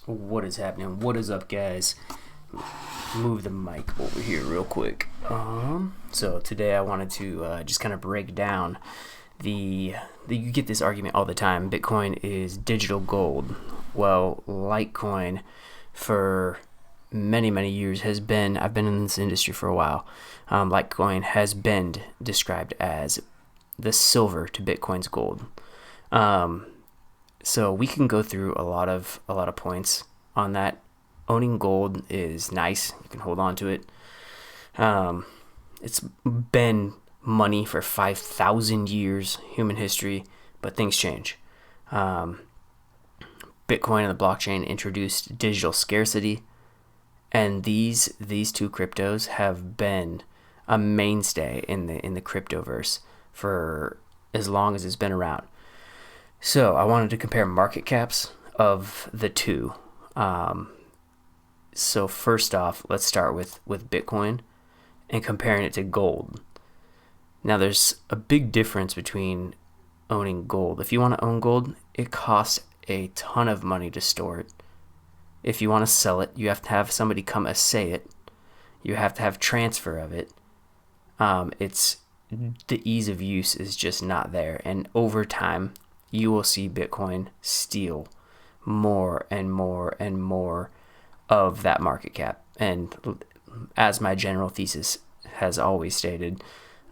What is happening? What is up, guys? Move the mic over here real quick. So today I wanted to just kind of break down you get this argument all the time. Bitcoin is digital gold. Well, Litecoin for many years has been, I've been in this industry for a while. Litecoin has been described as the silver to Bitcoin's gold. So we can go through a lot of points on that. Owning gold is nice. You can hold on to it. It's been money for 5,000 years, human history, but things change. Bitcoin and the blockchain introduced digital scarcity, and these two cryptos have been a mainstay in the cryptoverse for as long as it's been around. So I wanted to compare market caps of the two. So first off, let's start with Bitcoin and comparing it to gold. Now there's a big difference between owning gold. If you want to own gold, it costs a ton of money to store it. If you want to sell it, you have to have somebody come assay it. You have to have transfer of it. It's the ease of use is just not there. And over time, you will see Bitcoin steal more and more of that market cap. And as my general thesis has always stated,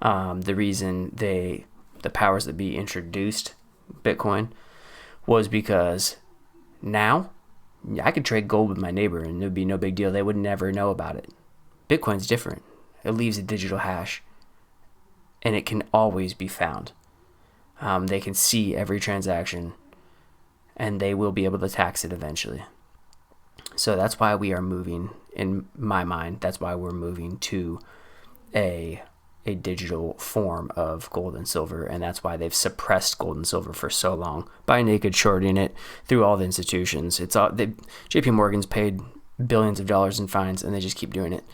the reason the powers that be introduced Bitcoin was because now I could trade gold with my neighbor and there'd be no big deal. They would never know about it. Bitcoin's different. It leaves a digital hash and it can always be found. They can see every transaction and they will be able to tax it eventually. So that's why we are moving, in my mind, that's why we're moving to a digital form of gold and silver, and that's why they've suppressed gold and silver for so long by naked shorting it through all the institutions. JP Morgan's paid billions of dollars in fines, and they just keep doing it.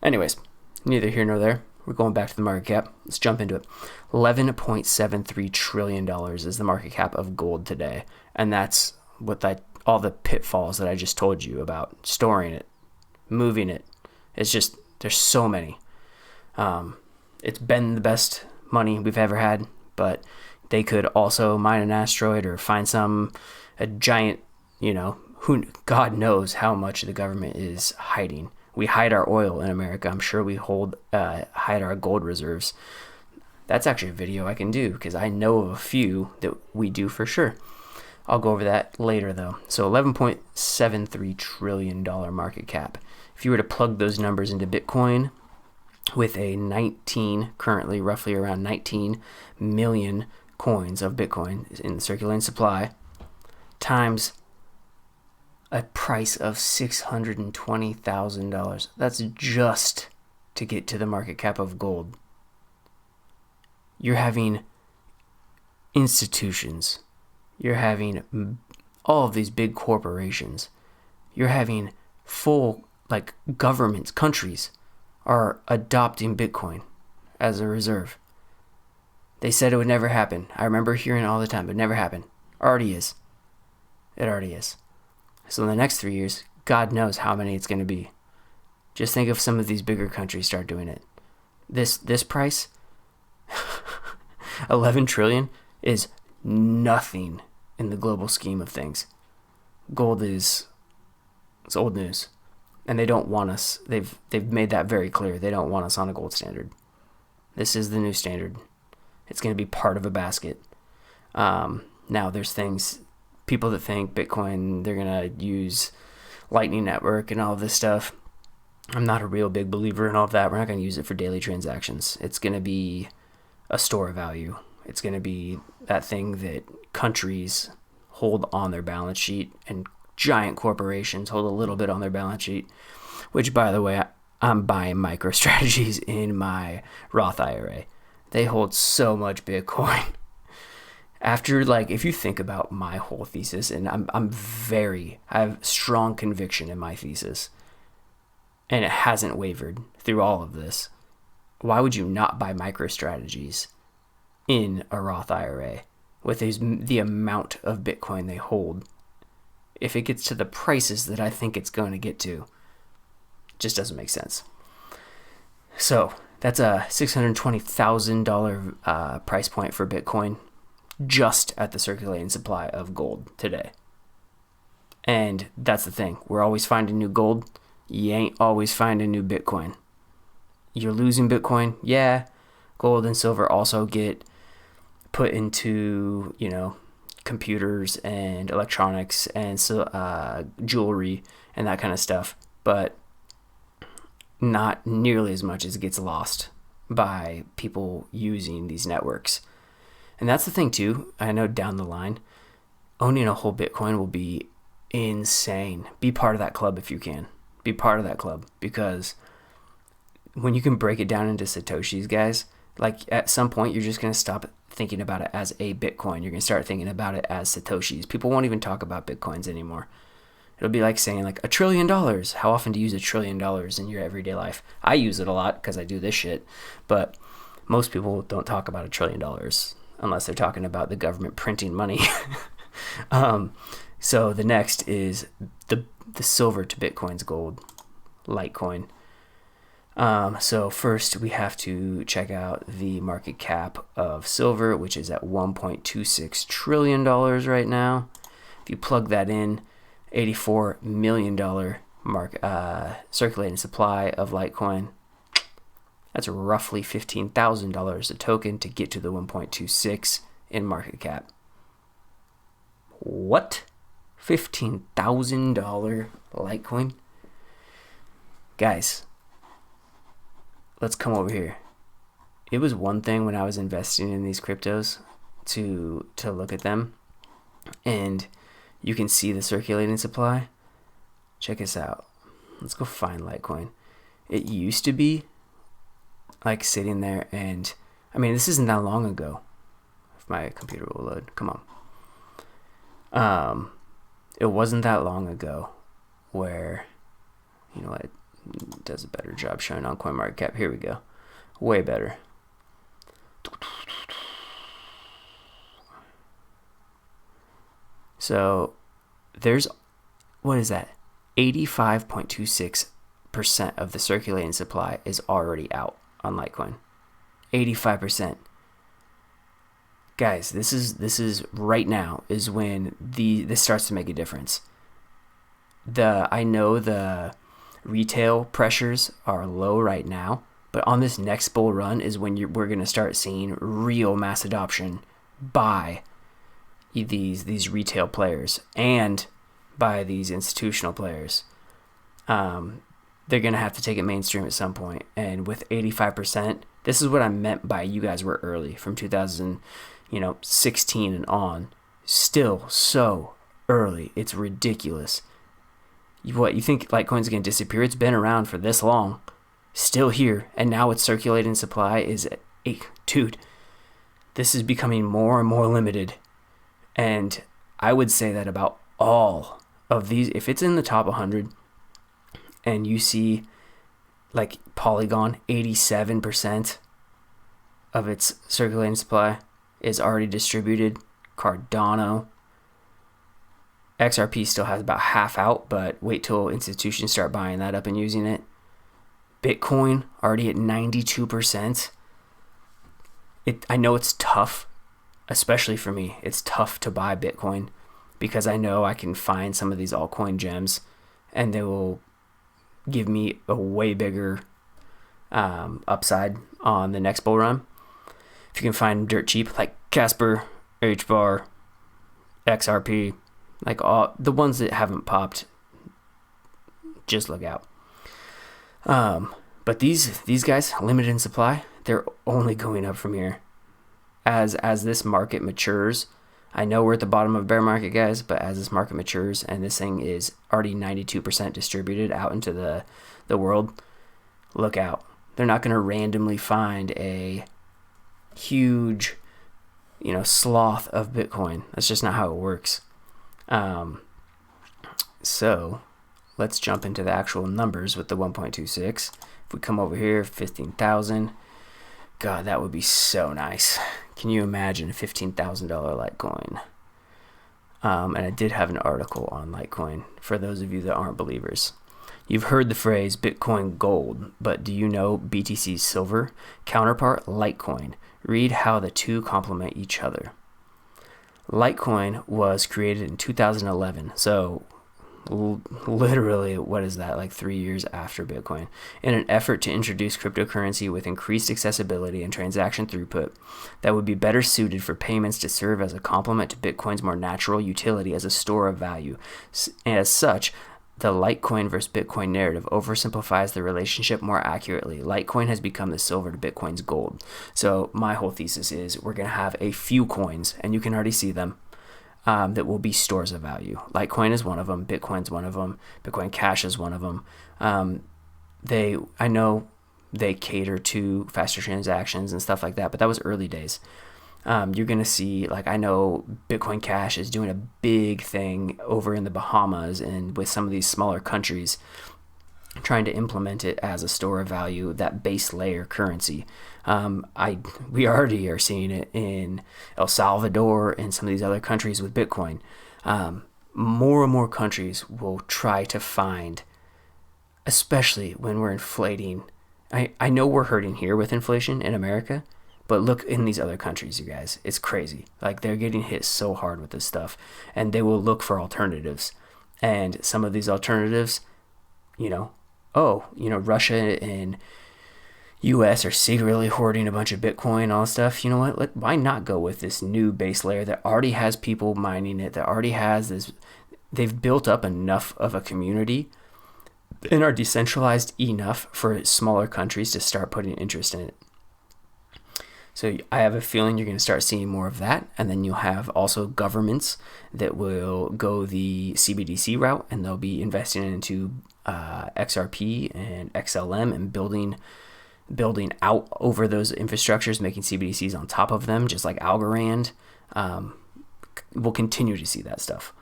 Anyways, neither here nor there. We're going back to the market cap. Let's jump into it. $11.73 trillion is the market cap of gold today, and that's all the pitfalls that I just told you about storing it, moving it. It's just, there's so many. It's been the best money we've ever had, but they could also mine an asteroid or find a giant, God knows how much the government is hiding. We hide our oil in America. I'm sure we hide our gold reserves. That's actually a video I can do because I know of a few that we do for sure. I'll go over that later though. So $11.73 trillion market cap. If you were to plug those numbers into Bitcoin with currently roughly around 19 million coins of Bitcoin in the circulating supply, times a price of $620,000. That's just to get to the market cap of gold. You're having institutions. You're having all of these big corporations. You're having full, governments, countries are adopting Bitcoin as a reserve. They said it would never happen. I remember hearing it all the time, but never happened. Already is. It already is. So in the next 3 years, God knows how many it's going to be. Just think of some of these bigger countries start doing it. This price, 11 trillion, is nothing in the global scheme of things. Gold it's old news, and they don't want us. They've made that very clear. They don't want us on a gold standard. This is the new standard. It's going to be part of a basket. Now there's people that think Bitcoin, they're going to use Lightning Network and all of this stuff. I'm not a real big believer in all of that. We're not going to use it for daily transactions. It's going to be a store of value. It's going to be that thing that countries hold on their balance sheet and giant corporations hold a little bit on their balance sheet, which, by the way, I'm buying MicroStrategies in my Roth IRA. They hold so much Bitcoin. After, if you think about my whole thesis, and I have strong conviction in my thesis, and it hasn't wavered through all of this, why would you not buy MicroStrategies in a Roth IRA with the amount of Bitcoin they hold? if it gets to the prices that I think it's going to get to. Just doesn't make sense. So that's a $620,000 price point for Bitcoin just at the circulating supply of gold today. And that's the thing. We're always finding new gold. You ain't always finding new Bitcoin. You're losing Bitcoin. Yeah, gold and silver also get put into, computers and electronics and jewelry and that kind of stuff. But not nearly as much as it gets lost by people using these networks. And that's the thing too. I know down the line, owning a whole Bitcoin will be insane. Be part of that club if you can. Be part of that club, because when you can break it down into Satoshis, guys, like at some point you're just going to stop thinking about it as a Bitcoin. You're going to start thinking about it as Satoshis. People won't even talk about Bitcoins anymore. It'll be like saying like $1 trillion. How often do you use $1 trillion in your everyday life? I use it a lot because I do this shit, but most people don't talk about $1 trillion unless they're talking about the government printing money. So the next is the silver to Bitcoin's gold, Litecoin. So first we have to check out the market cap of silver, which is at $1.26 trillion right now. If you plug that in, $84 million circulating supply of Litecoin. That's roughly $15,000 a token to get to the 1.26 in market cap. What? $15,000 Litecoin? Guys, let's come over here. It was one thing when I was investing in these cryptos to look at them, and you can see the circulating supply. Check this out. Let's go find Litecoin. It used to be like sitting there, and I mean, this isn't that long ago. If my computer will load, come on. It wasn't that long ago where, you know what, it does a better job showing on CoinMarketCap. Here we go. Way better. So there's, what is that? 85.26% of the circulating supply is already out on Litecoin. 85%. Guys, this is right now is when this starts to make a difference. I know the retail pressures are low right now, but on this next bull run is when we're going to start seeing real mass adoption by these retail players and by these institutional players. They're going to have to take it mainstream at some point. And with 85%, this is what I meant by you guys were early from 2016 and on. Still so early. It's ridiculous. What, you think Litecoin's going to disappear? It's been around for this long. Still here. And now its circulating supply is dude, this is becoming more and more limited. And I would say that about all of these. If it's in the top 100 and you see like Polygon, 87% of its circulating supply is already distributed. Cardano, XRP still has about half out, but wait till institutions start buying that up and using it. Bitcoin already at 92%. I know it's tough, especially for me. It's tough to buy Bitcoin because I know I can find some of these altcoin gems and they will give me a way bigger upside on the next bull run. If you can find them dirt cheap, like Casper, HBAR, XRP, like all the ones that haven't popped, just look out. But these guys, limited in supply, they're only going up from here. As this market matures, I know we're at the bottom of bear market, guys, but as this market matures and this thing is already 92% distributed out into the world, look out. They're not going to randomly find a huge, sloth of Bitcoin. That's just not how it works. So let's jump into the actual numbers with the 1.26. If we come over here, 15,000. God, that would be so nice. Can you imagine a $15,000 Litecoin? And I did have an article on Litecoin for those of you that aren't believers. You've heard the phrase Bitcoin gold, but do you know BTC's silver counterpart, Litecoin? Read how the two complement each other. Litecoin was created in 2011, so literally, what is that, like 3 years after Bitcoin, in an effort to introduce cryptocurrency with increased accessibility and transaction throughput that would be better suited for payments to serve as a complement to Bitcoin's more natural utility as a store of value. And as such, the Litecoin versus Bitcoin narrative oversimplifies the relationship more accurately. Litecoin has become the silver to Bitcoin's gold. So my whole thesis is we're going to have a few coins, and you can already see them, that will be stores of value. Litecoin is one of them. Bitcoin's one of them. Bitcoin Cash is one of them. I know they cater to faster transactions and stuff like that, but that was early days. You're going to see, like, I know Bitcoin Cash is doing a big thing over in the Bahamas and with some of these smaller countries trying to implement it as a store of value, that base layer currency. We already are seeing it in El Salvador and some of these other countries with Bitcoin. More and more countries will try to find, especially when we're inflating. I know we're hurting here with inflation in America, but look in these other countries, you guys. It's crazy. Like, they're getting hit so hard with this stuff, and they will look for alternatives. And some of these alternatives, Russia and US are secretly hoarding a bunch of Bitcoin, all stuff. You know what? Why not go with this new base layer that already has people mining it, that already has this? They've built up enough of a community and are decentralized enough for smaller countries to start putting interest in it. So I have a feeling you're going to start seeing more of that. And then you'll have also governments that will go the CBDC route, and they'll be investing into XRP and XLM and building out over those infrastructures, making CBDCs on top of them, just like Algorand. We'll continue to see that stuff.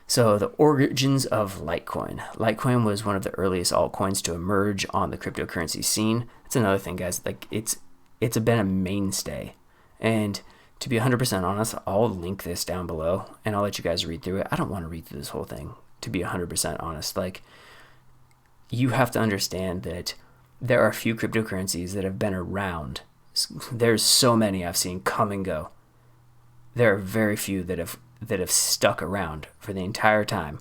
So the origins of Litecoin. Litecoin was one of the earliest altcoins to emerge on the cryptocurrency scene. That's another thing, guys. Like, it's been a mainstay. And to be 100% honest, I'll link this down below and I'll let you guys read through it. I don't want to read through this whole thing, to be 100% honest. Like, you have to understand that there are a few cryptocurrencies that have been around. There's so many I've seen come and go. There are very few that have stuck around for the entire time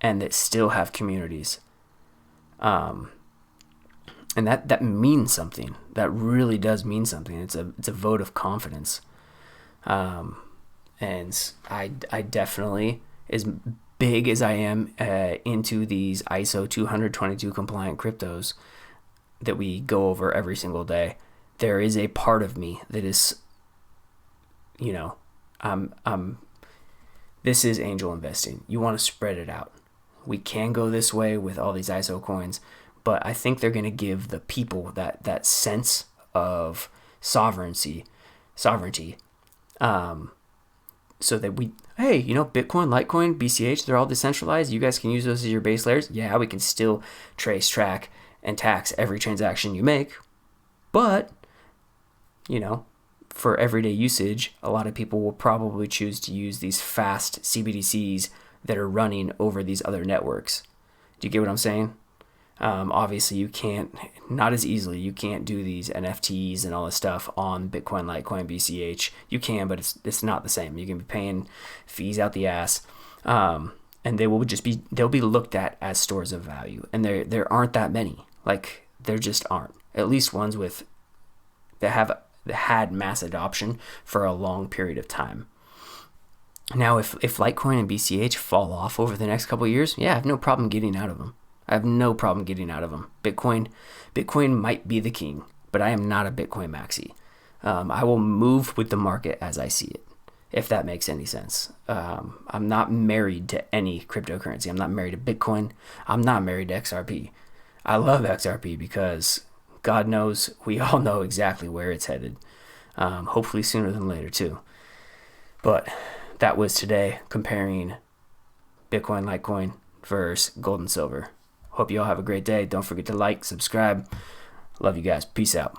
and that still have communities. And that means something. That really does mean something. It's a vote of confidence. And I definitely, as big as I am into these ISO 222 compliant cryptos that we go over every single day, there is a part of me that is, this is angel investing. You want to spread it out. We can go this way with all these ISO coins, but I think they're going to give the people that sense of sovereignty, so that Bitcoin, Litecoin, BCH, they're all decentralized. You guys can use those as your base layers. Yeah, we can still trace, track, and tax every transaction you make. But, for everyday usage, a lot of people will probably choose to use these fast CBDCs that are running over these other networks. Do you get what I'm saying? Obviously, you can't, not as easily, you can't do these NFTs and all this stuff on Bitcoin, Litecoin, BCH. You can, but it's not the same. You can be paying fees out the ass, and they'll be looked at as stores of value. And there aren't that many. Like, there just aren't. At least ones that have had mass adoption for a long period of time. Now, if Litecoin and BCH fall off over the next couple of years, yeah, I have no problem getting out of them. Bitcoin might be the king, but I am not a Bitcoin maxi. I will move with the market as I see it, if that makes any sense. I'm not married to any cryptocurrency. I'm not married to Bitcoin. I'm not married to XRP. I love XRP because God knows we all know exactly where it's headed. Hopefully sooner than later too. But that was today comparing Bitcoin, Litecoin versus gold and silver. Hope you all have a great day. Don't forget to like, subscribe. Love you guys. Peace out.